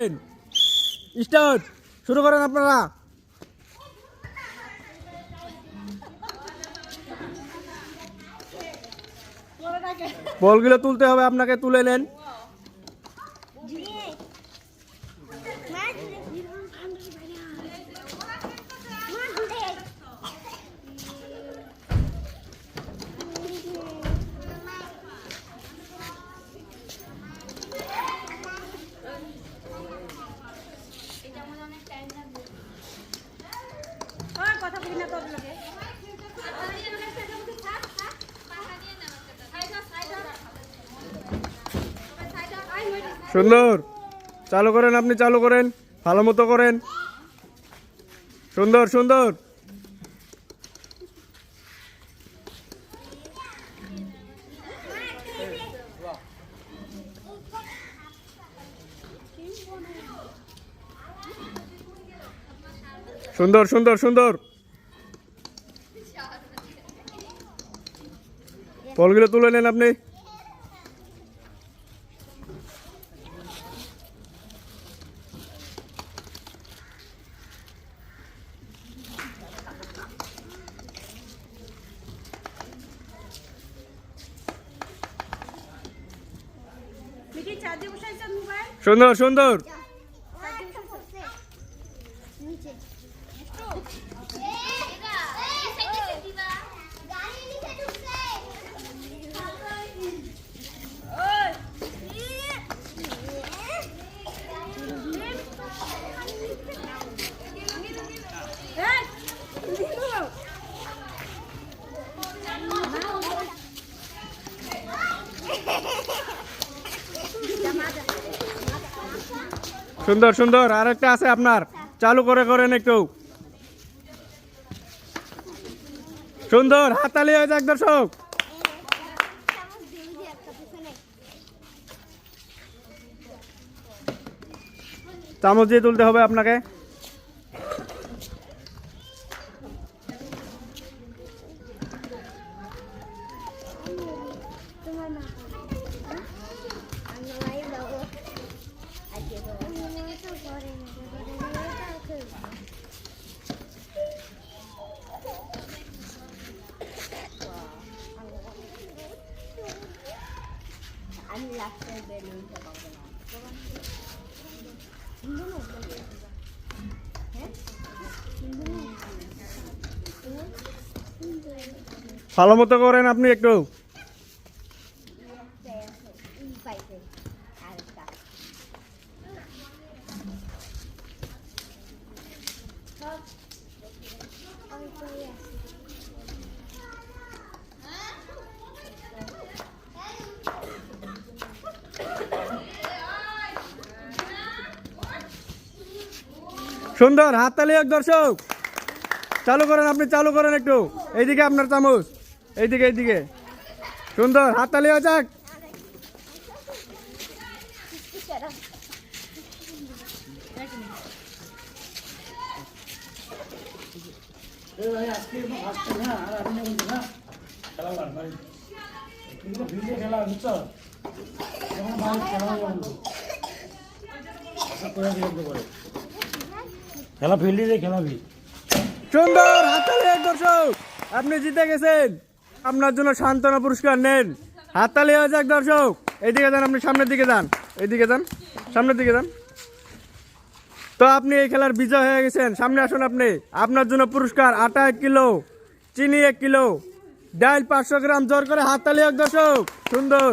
Start শুরু করেন আপনারা। বলগুলো তুলতে হবে আপনাকে, তুলে নেন। সুন্দর, চালু করেন, আপনি চালু করেন, ভালো মতো করেন। সুন্দর সুন্দর। সুন্দর সুন্দর সুন্দর। বলগুলো তুলে নেন আপনি। সুন্দর সুন্দর। সুন্দর সুন্দর। আরেকটা আছে আপনার, চালু করে করেন একটু। সুন্দর, হাততালি হয়ে যাক দর্শক। চামচ দিয়ে তুলতে হবে আপনাকে। ভালো মতো করেন আপনি একটু। সুন্দর, হাততালি এক দর্শক। চালু করেন আপনি, চালু করেন একটু। এইদিকে আপনার চামচ, এইদিকে এইদিকে। সুন্দর, হাততালি হয়ে যাক। খেলা ফিল্ডে খেলাবি। সুন্দর, হাততালি এক দর্শক। আপনি জিতে গেছেন, আপনার জন্য সান্ত্বনা পুরস্কার নেন। হাততালি হয়ে যাক দর্শক। এইদিকে যান, আপনি সামনের দিকে যান, এইদিকে যান, সামনের দিকে যান। তো আপনি এই খেলার বিজয় হয়ে গেছেন। সামনে আসুন আপনি। আপনার জন্য পুরস্কার আটা 1 কিলো, চিনি 1 কিলো, ডাল 500 গ্রাম। জোর করে হাততালি এক দর্শক। সুন্দর।